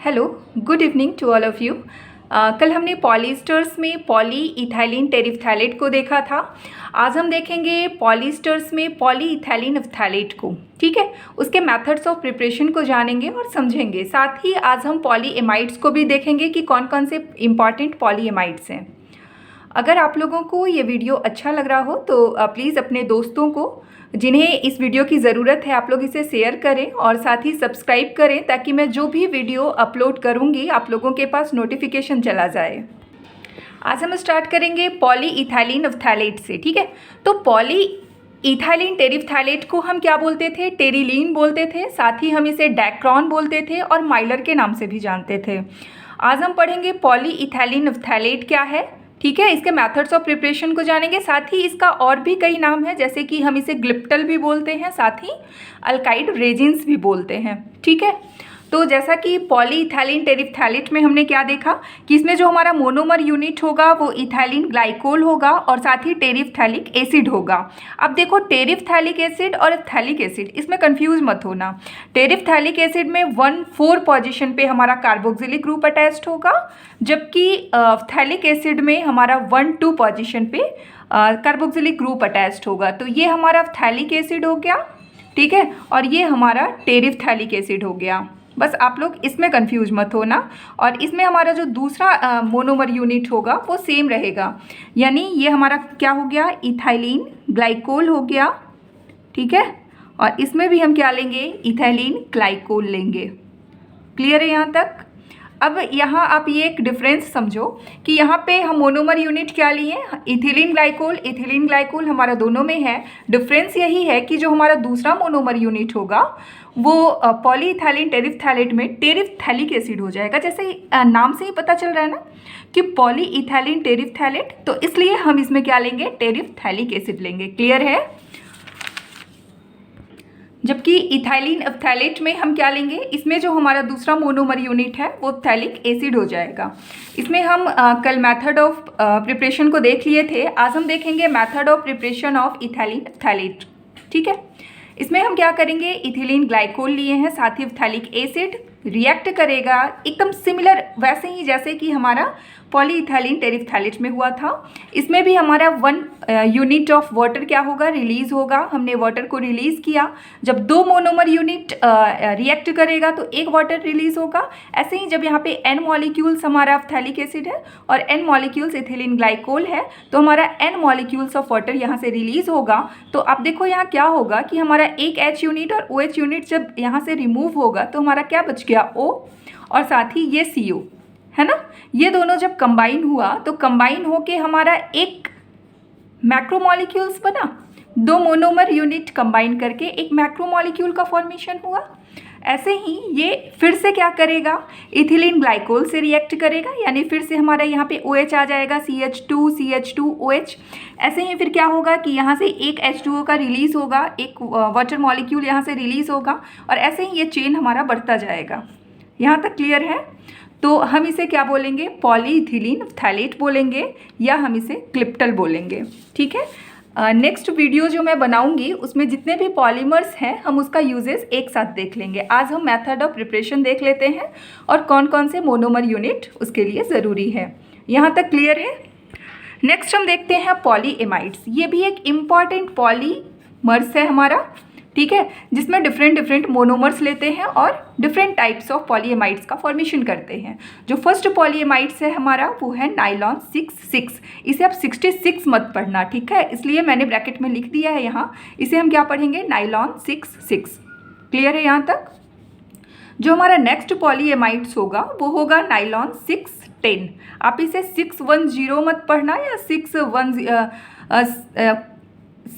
Hello, good evening to all of you. कल हमने पॉलीस्टर्स में पॉली इथाइलिन टेरिफ्थैलेट को देखा था। आज हम देखेंगे पॉलीस्टर्स में पॉली इथाइलिन एफ्थैलेट को। ठीक है, उसके मेथड्स ऑफ प्रिपरेशन को जानेंगे और समझेंगे। साथ ही आज हम पॉली एमाइड्स को भी देखेंगे कि कौन कौन से इंपॉर्टेंट पॉली एमाइड्स हैं। अगर आप लोगों को ये वीडियो अच्छा लग रहा हो तो प्लीज़ अपने दोस्तों को जिन्हें इस वीडियो की ज़रूरत है आप लोग इसे शेयर करें और साथ ही सब्सक्राइब करें ताकि मैं जो भी वीडियो अपलोड करूंगी आप लोगों के पास नोटिफिकेशन चला जाए। आज हम स्टार्ट करेंगे पॉली इथाइलिन एफ्थैलेट से। ठीक है, तो पॉली इथाइलिन टेरिफ्थैलेट को हम क्या बोलते थे? टेरिलीन बोलते थे। साथ ही हम इसे डैक्रॉन बोलते थे और माइलर के नाम से भी जानते थे। आज हम पढ़ेंगे पॉली इथाइलिन एफ्थैलेट क्या है। ठीक है, इसके मेथड्स ऑफ प्रिपरेशन को जानेंगे। साथ ही इसका और भी कई नाम है, जैसे कि हम इसे ग्लिप्टल भी बोलते हैं, साथ ही अल्काइड रेजिन्स भी बोलते हैं। ठीक है, तो जैसा कि पॉली इथाइलिन टेरिफ्थैलेट में हमने क्या देखा कि इसमें जो हमारा मोनोमर यूनिट होगा वो इथाइलिन ग्लाइकोल होगा और साथ ही टेरिफ्थैलिक एसिड होगा। अब देखो, टेरिफ्थैलिक एसिड और एफ्थैलिक एसिड, इसमें कंफ्यूज मत होना। टेरिफ्थैलिक एसिड में 1,4 पोजीशन पे हमारा कार्बोक्सिलिक ग्रुप अटैच्ड होगा, जबकि एफ्थैलिक एसिड में हमारा 1,2 पोजीशन पे कार्बोक्सिलिक ग्रुप अटैच्ड होगा। तो ये हमारा एफ्थैलिक एसिड हो गया। ठीक है, और ये हमारा टेरिफ्थैलिक एसिड हो गया। बस आप लोग इसमें कंफ्यूज मत होना। और इसमें हमारा जो दूसरा मोनोमर यूनिट होगा वो सेम रहेगा, यानी ये हमारा क्या हो गया? इथाइलिन ग्लाइकोल हो गया। ठीक है, और इसमें भी हम क्या लेंगे? इथाइलिन ग्लाइकोल लेंगे। क्लियर है यहाँ तक? अब यहाँ आप ये एक डिफरेंस समझो कि यहाँ पे हम मोनोमर यूनिट क्या लिए? इथिलीन ग्लाइकोल हमारा दोनों में है। डिफरेंस यही है कि जो हमारा दूसरा मोनोमर यूनिट होगा वो पॉलीइथाइलिन टेरिफ्थैलेट में टेरिफ्थैलिक एसिड हो जाएगा। जैसे नाम से ही पता चल रहा है ना कि पॉलीइथाइलिन टेरिफ्थैलेट, तो इसलिए हम इसमें क्या लेंगे? टेरिफ्थैलिक एसिड लेंगे। क्लियर है? जबकि इथाइलिन एफ्थैलेट में हम क्या लेंगे? इसमें जो हमारा दूसरा मोनोमर यूनिट है वो एफ्थैलिक एसिड हो जाएगा। इसमें हम कल मेथड ऑफ प्रिपरेशन को देख लिए थे। आज हम देखेंगे method of preparation of ethylene phthalate. ठीक है, इसमें हम क्या करेंगे? इथिलीन ग्लाइकोल लिए हैं, साथ ही एफ्थैलिक एसिड रिएक्ट करेगा एकदम सिमिलर वैसे ही जैसे कि हमारा पॉलीइथाइलिन टेरिफ्थैलेट में हुआ था। इसमें भी हमारा 1 यूनिट ऑफ वाटर क्या होगा? रिलीज होगा। हमने वाटर को रिलीज किया। जब 2 मोनोमर यूनिट रिएक्ट करेगा तो 1 वाटर रिलीज होगा। ऐसे ही जब यहाँ पे N मॉलिक्यूल्स हमारा एफ्थैलिक एसिड है और N मॉलिक्यूल्स इथिलीन ग्लाइकोल है तो हमारा N मॉलिक्यूल्स ऑफ वाटर यहाँ से रिलीज होगा। तो आप देखो यहाँ क्या होगा कि हमारा एक H यूनिट और OH यूनिट जब यहाँ से रिमूव होगा तो हमारा क्या बच गया? O, और साथ ही ये CO है ना। ये दोनों जब कंबाइन हुआ तो कंबाइन होके हमारा एक मैक्रोमॉलिक्यूल्स बना। 2 मोनोमर यूनिट कंबाइन करके एक मैक्रोमॉलिक्यूल का फॉर्मेशन हुआ। ऐसे ही ये फिर से क्या करेगा? इथिलीन ग्लाइकोल से रिएक्ट करेगा, यानी फिर से हमारा यहाँ पे OH आ जाएगा, CH2OH। ऐसे ही फिर क्या होगा कि यहाँ से एक H2O का रिलीज होगा, एक वाटर मॉलिक्यूल यहाँ से रिलीज होगा, और ऐसे ही ये चेन हमारा बढ़ता जाएगा। यहाँ तक क्लियर है? तो हम इसे क्या बोलेंगे? पॉलीइथिलीन एफ्थैलेट बोलेंगे या हम इसे ग्लिप्टल बोलेंगे। ठीक है, नेक्स्ट वीडियो जो मैं बनाऊंगी उसमें जितने भी पॉलीमर्स हैं हम उसका यूजेस एक साथ देख लेंगे। आज हम मेथड ऑफ प्रिपरेशन देख लेते हैं और कौन कौन से मोनोमर यूनिट उसके लिए ज़रूरी है। यहाँ तक क्लियर है? नेक्स्ट हम देखते हैं पॉली एमाइड्स। ये भी एक इम्पॉर्टेंट पॉलीमर्स है हमारा। ठीक है, जिसमें डिफरेंट मोनोमर्स लेते हैं और डिफरेंट टाइप्स ऑफ पॉलीएमाइड्स का फॉर्मेशन करते हैं। जो फर्स्ट पॉलीएमाइड्स है हमारा वो है नाइलॉन 6,6। इसे आप 66 मत पढ़ना, ठीक है, इसलिए मैंने ब्रैकेट में लिख दिया है यहाँ। इसे हम क्या पढ़ेंगे? नाइलॉन 6,6। क्लियर है यहाँ तक? जो हमारा नेक्स्ट पॉलीएमाइड्स होगा वो होगा नाइलॉन 6,10। आप इसे 610 मत पढ़ना या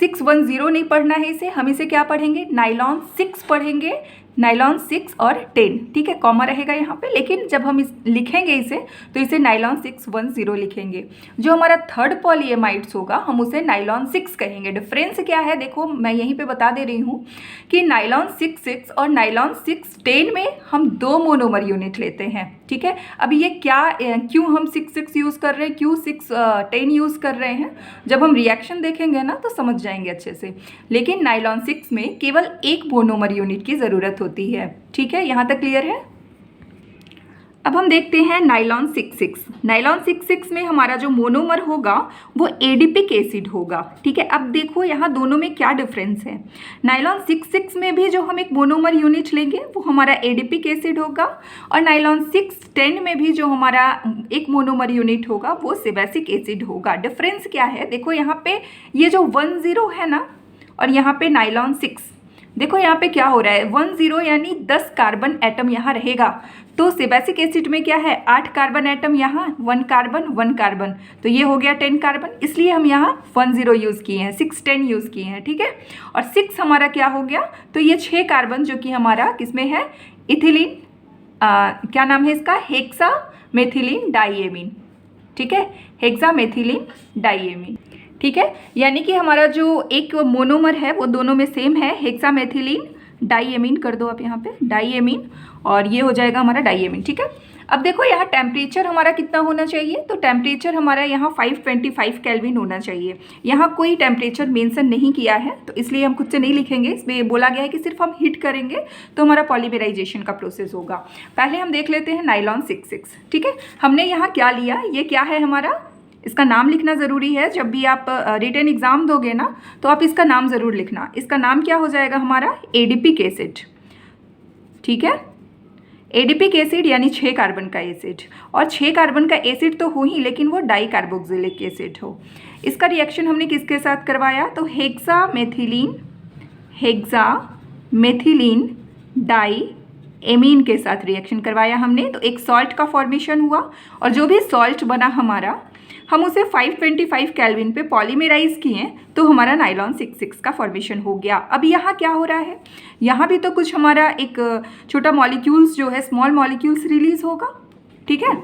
610 नहीं पढ़ना है इसे। हम इसे क्या पढ़ेंगे? नाइलॉन 6 पढ़ेंगे, नाइलॉन 6 और 10। ठीक है, कॉमा रहेगा यहाँ पे, लेकिन जब हम इस लिखेंगे इसे तो इसे नाइलॉन 610 लिखेंगे। जो हमारा थर्ड पॉलीएमाइड्स होगा हम उसे नाइलॉन 6 कहेंगे। डिफरेंस क्या है देखो, मैं यहीं पे बता दे रही हूँ कि नाइलॉन 6,6 और नाइलॉन 6,10 में हम 2 मोनोमर यूनिट लेते हैं। ठीक है, अब ये क्यों हम 6,6 यूज़ कर रहे हैं, क्यों 6,10 यूज़ कर रहे हैं, जब हम रिएक्शन देखेंगे ना तो समझ जाएंगे अच्छे से। लेकिन नाइलॉन 6 में केवल 1 मोनोमर यूनिट की ज़रूरत होती है। ठीक है, यहाँ तक क्लियर है? अब हम देखते हैं नाइलॉन 66। नाइलॉन 66 में हमारा जो मोनोमर होगा वो एडिपिक एसिड होगा। ठीक है, अब देखो यहाँ दोनों में क्या डिफरेंस है। नाइलॉन 66 में भी जो हम एक मोनोमर यूनिट लेंगे वो हमारा एडिपिक एसिड होगा, और नाइलॉन 610 में भी जो हमारा एक मोनोमर यूनिट होगा वो सेबेसिक एसिड होगा। डिफरेंस क्या है, देखो यहाँ पे ये जो 10 है ना, और यहाँ पे नाइलॉन 6, देखो यहाँ पे क्या हो रहा है, 10 यानी 10 कार्बन एटम यहाँ रहेगा। तो सेबेसिक एसिड में क्या है, 8 कार्बन एटम, यहाँ 1 कार्बन 1 कार्बन, तो ये हो गया 10 कार्बन, इसलिए हम यहाँ 10 यूज़ किए हैं, 610 यूज़ किए हैं। ठीक है, और 6 हमारा क्या हो गया, तो ये 6 कार्बन जो कि हमारा किसमें है, इथिलीन, क्या नाम है इसका, हेक्सा मेथिलीन डाइएमीन। ठीक है, हेक्सा मेथिलीन डाइएमीन। ठीक है, यानी कि हमारा जो एक मोनोमर है वो दोनों में सेम है, हेक्सामेथिलीन डाइएमीन कर दो आप यहाँ पे, डाइएमीन, और ये हो जाएगा हमारा डाइएमीन। ठीक है, अब देखो यहाँ टेम्परेचर हमारा कितना होना चाहिए, तो टेम्परेचर हमारा यहाँ 525 केल्विन होना चाहिए। यहाँ कोई टेम्परेचर मेंशन नहीं किया है, तो इसलिए हम खुद से नहीं लिखेंगे, इसमें बोला गया है कि सिर्फ हम हीट करेंगे तो हमारा पॉलीमराइजेशन का प्रोसेस होगा। पहले हम देख लेते हैं नाइलॉन 66। ठीक है, हमने यहाँ क्या लिया, ये क्या है हमारा, इसका नाम लिखना ज़रूरी है। जब भी आप रिटन एग्ज़ाम दोगे ना तो आप इसका नाम ज़रूर लिखना। इसका नाम क्या हो जाएगा हमारा, एडिपिक एसिड। ठीक है, एडिपिक एसिड यानी 6 कार्बन का एसिड, और 6 कार्बन का एसिड तो हो ही, लेकिन वो डाई कार्बोक्सिलिक एसिड हो। इसका रिएक्शन हमने किसके साथ करवाया, तो हेक्सा मेथिलीन डाई एमीन के साथ रिएक्शन करवाया हमने, तो एक सॉल्ट का फॉर्मेशन हुआ, और जो भी सॉल्ट बना हमारा हम उसे 525 केल्विन पे पॉलीमराइज किए, तो हमारा नाइलॉन 66 का फॉर्मेशन हो गया। अब यहाँ क्या हो रहा है, यहाँ भी तो कुछ हमारा एक छोटा मॉलिक्यूल्स जो है, स्मॉल मॉलिक्यूल्स रिलीज होगा। ठीक है,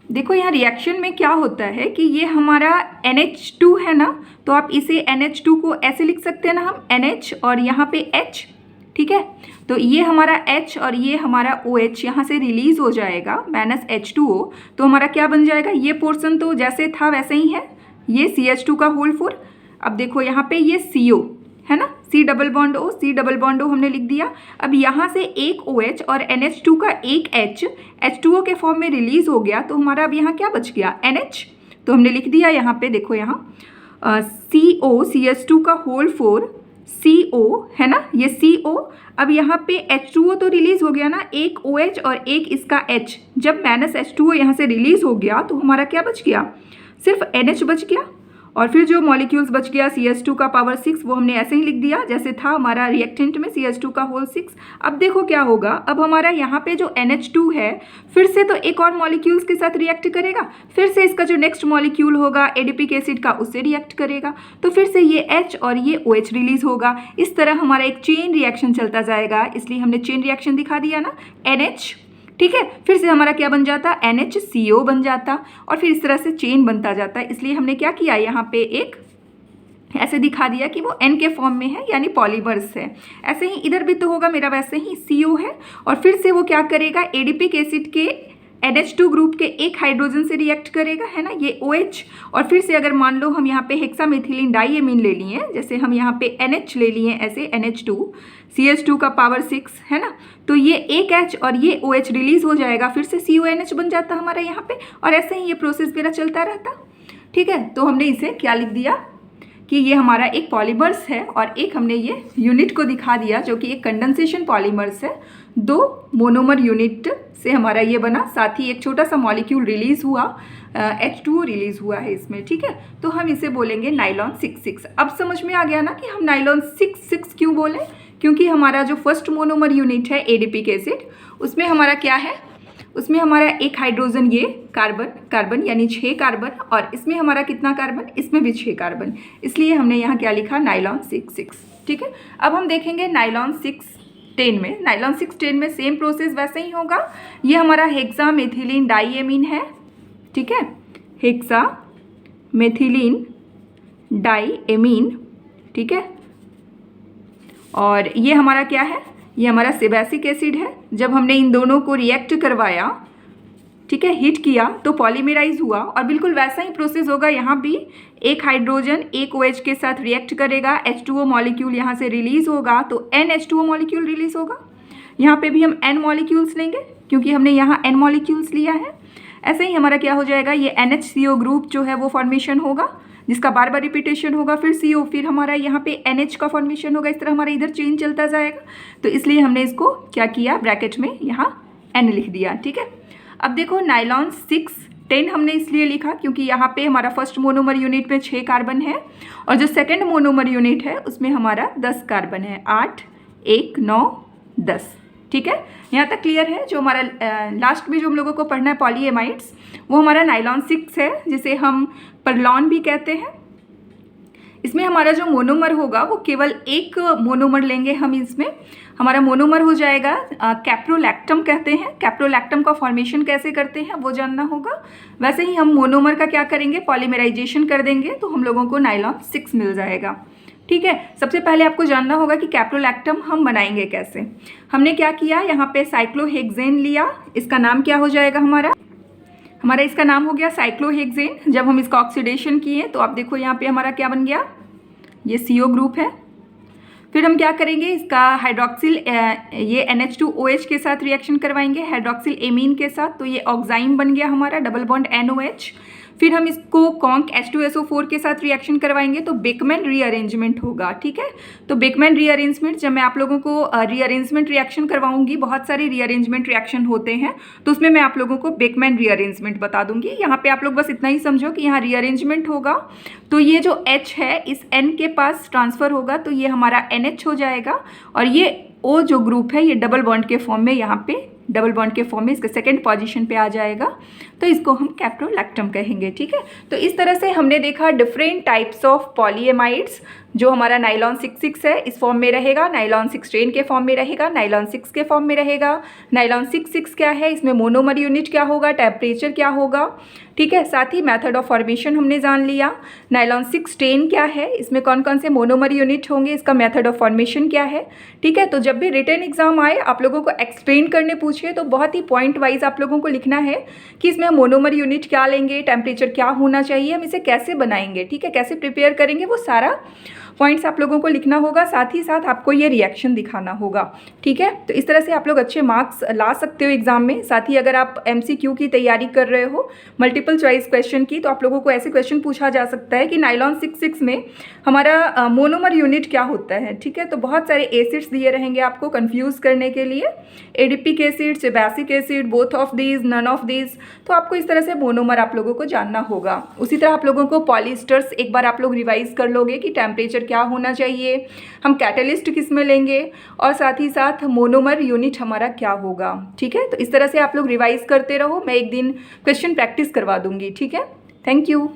देखो यहाँ रिएक्शन में क्या होता है कि ये हमारा NH2 है ना, तो आप इसे NH2 को ऐसे लिख सकते हैं ना हम, NH और यहाँ पे H। ठीक है, तो ये हमारा H और ये हमारा OH यहाँ से रिलीज हो जाएगा -H2O, तो हमारा क्या बन जाएगा, ये पोर्शन तो जैसे था वैसे ही है, ये CH2 का होल 4। अब देखो यहाँ पे ये CO है ना, C डबल बॉन्ड O हमने लिख दिया। अब यहाँ से एक OH और NH2 का एक H H2O के फॉर्म में रिलीज हो गया, तो हमारा अब यहाँ क्या बच गया, NH, तो हमने लिख दिया यहाँ पे, देखो यहाँ CO CH2 का होल 4 CO है ना, ये CO। अब यहाँ पे H2O तो रिलीज हो गया ना, एक OH और एक इसका H, जब -H2O यहाँ से रिलीज हो गया तो हमारा क्या बच गया, सिर्फ NH बच गया, और फिर जो मॉलिक्यूल्स बच गया CH2 का पावर 6, वो हमने ऐसे ही लिख दिया जैसे था हमारा रिएक्टेंट में, CH2 का होल 6। अब देखो क्या होगा, अब हमारा यहाँ पे जो NH2 है फिर से तो एक और मॉलिक्यूल्स के साथ रिएक्ट करेगा, फिर से इसका जो नेक्स्ट मॉलिक्यूल होगा एडिपिक एसिड का उससे रिएक्ट करेगा, तो फिर से ये H और ये OH रिलीज होगा। इस तरह हमारा एक चेन रिएक्शन चलता जाएगा, इसलिए हमने चेन रिएक्शन दिखा दिया ना, NH। ठीक है, फिर से हमारा क्या बन जाता, NHCO बन जाता, और फिर इस तरह से चेन बनता जाता है। इसलिए हमने क्या किया, यहाँ पे एक ऐसे दिखा दिया कि वो N के फॉर्म में है, यानी पॉलीमर्स है। ऐसे ही इधर भी तो होगा मेरा, वैसे ही CO है, और फिर से वो क्या करेगा, एडिपिक एसिड के NH2 ग्रुप के एक हाइड्रोजन से रिएक्ट करेगा, है ना, ये OH, और फिर से अगर मान लो हम यहाँ पे हेक्सामेथिलीन डाइएमीन ले लिए, जैसे हम यहाँ पे NH ले लिए ऐसे, NH2 CH2 का पावर 6 है ना, तो ये एक H और ये OH रिलीज हो जाएगा, फिर से CONH बन जाता हमारा यहाँ पे, और ऐसे ही ये प्रोसेस मेरा चलता रहता। ठीक है, तो हमने इसे क्या लिख दिया कि ये हमारा एक पॉलीमर्स है, और एक हमने ये यूनिट को दिखा दिया जो कि एक कंडेंसेशन पॉलीमर्स है, 2 मोनोमर यूनिट से हमारा ये बना, साथ ही एक छोटा सा मॉलिक्यूल रिलीज हुआ, H2O रिलीज हुआ है इसमें। ठीक है, तो हम इसे बोलेंगे नाइलॉन 66। अब समझ में आ गया ना कि हम नाइलॉन 66 क्यों बोले, क्योंकि हमारा जो फर्स्ट मोनोमर यूनिट है एडिपिक एसिड, उसमें हमारा क्या है, उसमें हमारा एक हाइड्रोजन, ये कार्बन यानी 6 कार्बन, और इसमें हमारा कितना कार्बन, इसमें भी 6 कार्बन, इसलिए हमने यहाँ क्या लिखा, नाइलॉन 66। ठीक है, अब हम देखेंगे नाइलॉन 610 में। नाइलॉन 610 में सेम प्रोसेस वैसे ही होगा। ये हमारा हेक्सामेथिलीन डाइएमीन है। ठीक है, हेक्सामेथिलीन डाइएमीन। ठीक है, और ये हमारा क्या है, ये हमारा सेबेसिक एसिड है। जब हमने इन दोनों को रिएक्ट करवाया, ठीक है, हीट किया, तो पॉलीमराइज हुआ, और बिल्कुल वैसा ही प्रोसेस होगा यहाँ भी। एक हाइड्रोजन एक OH के साथ रिएक्ट करेगा, H2O मॉलिक्यूल यहाँ से रिलीज होगा, तो NH2O मॉलिक्यूल रिलीज होगा। यहाँ पे भी हम N मॉलिक्यूल्स लेंगे, क्योंकि हमने यहाँ N मॉलिक्यूल्स लिया है। ऐसे ही हमारा क्या हो जाएगा, ये NHCO ग्रुप जो है वो फॉर्मेशन होगा, जिसका बार बार रिपीटेशन होगा, फिर CO, फिर हमारा यहाँ पे NH का फॉर्मेशन होगा। इस तरह हमारा इधर चेन चलता जाएगा। तो इसलिए हमने इसको क्या किया, ब्रैकेट में यहाँ N लिख दिया। ठीक है, अब देखो नाइलॉन 610 हमने इसलिए लिखा क्योंकि यहाँ पे हमारा फर्स्ट मोनोमर यूनिट में 6 कार्बन है और जो सेकेंड मोनोमर यूनिट है उसमें हमारा 10 कार्बन है, 8, 1, 9, 10। ठीक है, यहाँ तक क्लियर है। जो हमारा लास्ट में जो हम लोगों को पढ़ना है पॉलीएमाइड्स, वो हमारा नाइलॉन 6 है, जिसे हम परलॉन भी कहते हैं। इसमें हमारा जो मोनोमर होगा वो केवल एक मोनोमर लेंगे हम। इसमें हमारा मोनोमर हो जाएगा कैप्रोलैक्टम कहते हैं। कैप्रोलैक्टम का फॉर्मेशन कैसे करते हैं वो जानना होगा। वैसे ही हम मोनोमर का क्या करेंगे, पॉलीमराइजेशन कर देंगे, तो हम लोगों को नाइलॉन 6 मिल जाएगा। ठीक है, सबसे पहले आपको जानना होगा कि कैप्रोलैक्टम हम बनाएंगे कैसे। हमने क्या किया, यहाँ पे साइक्लोहेक्सेन लिया, इसका नाम क्या हो जाएगा, हमारा इसका नाम हो गया साइक्लोहेक्सेन। जब हम इसका ऑक्सीडेशन किए तो आप देखो यहाँ पे हमारा क्या बन गया, ये CO ग्रुप है। फिर हम क्या करेंगे, इसका हाइड्रोक्सिल ये NH2OH के साथ रिएक्शन करवाएंगे, हाइड्रोक्सिल एमीन के साथ, तो ये ऑक्साइम बन गया हमारा, डबल बॉन्ड NOH। फिर हम इसको कॉन्क H2SO4 के साथ रिएक्शन करवाएंगे तो बेकमैन रीअरेंजमेंट होगा। ठीक है, तो बेकमैन रीअरेंजमेंट, जब मैं आप लोगों को रीअरेंजमेंट रिएक्शन करवाऊंगी, बहुत सारे रीअरेंजमेंट रिएक्शन होते हैं, तो उसमें मैं आप लोगों को बेकमैन रीअरेंजमेंट बता दूंगी। यहाँ पे आप लोग बस इतना ही समझो कि यहाँ रीअरेंजमेंट होगा तो ये जो H है इस N के पास ट्रांसफ़र होगा, तो ये हमारा NH हो जाएगा, और ये O जो ग्रुप है ये डबल बॉन्ड के फॉर्म में, यहाँ पे डबल बॉन्ड के फॉर्म में इसके सेकंड पोजीशन पे आ जाएगा, तो इसको हम कैप्रोलैक्टम कहेंगे। ठीक है, तो इस तरह से हमने देखा डिफरेंट टाइप्स ऑफ पॉलीएमाइड्स। जो हमारा नाइलॉन 6 है इस फॉर्म में रहेगा, नाइलॉन 610 के फॉर्म में रहेगा, नाइलॉन 6 के फॉर्म में रहेगा। नाइलॉन 6 क्या है, इसमें मोनोमर यूनिट क्या होगा, टेम्परेचर क्या होगा। ठीक है, साथ ही मेथड ऑफ फॉर्मेशन हमने जान लिया। नाइलॉन 610 क्या है, इसमें कौन कौन से मोनोमर यूनिट होंगे, इसका मेथड ऑफ फॉर्मेशन क्या है। ठीक है, तो जब भी रिटन एग्जाम आए, आप लोगों को एक्सप्लेन करने पूछे, तो बहुत ही पॉइंट वाइज आप लोगों को लिखना है कि इसमें हम मोनोमर यूनिट क्या लेंगे, टेम्परेचर क्या होना चाहिए, हम इसे कैसे बनाएंगे। ठीक है, कैसे प्रिपेयर करेंगे, वो सारा पॉइंट्स आप लोगों को लिखना होगा। साथ ही साथ आपको ये रिएक्शन दिखाना होगा। ठीक है, तो इस तरह से आप लोग अच्छे मार्क्स ला सकते हो एग्जाम में। साथ ही अगर आप MCQ की तैयारी कर रहे हो, मल्टीपल चॉइस क्वेश्चन की, तो आप लोगों को ऐसे क्वेश्चन पूछा जा सकता है कि नाइलॉन 6 में हमारा मोनोमर यूनिट क्या होता है। ठीक है, तो बहुत सारे एसिड्स दिए रहेंगे आपको कंफ्यूज करने के लिए, adipic acid, basic acid, both of these, none of these. तो आपको इस तरह से मोनोमर आप लोगों को जानना होगा। उसी तरह आप लोगों को पॉलीस्टर्स एक बार आप लोग रिवाइज कर लोगे कि टेम्परेचर क्या होना चाहिए, हम कैटलिस्ट किस में लेंगे, और साथ ही साथ मोनोमर यूनिट हमारा क्या होगा। ठीक है, तो इस तरह से आप लोग रिवाइज करते रहो। मैं एक दिन क्वेश्चन प्रैक्टिस करवा दूंगी। ठीक है, थैंक यू।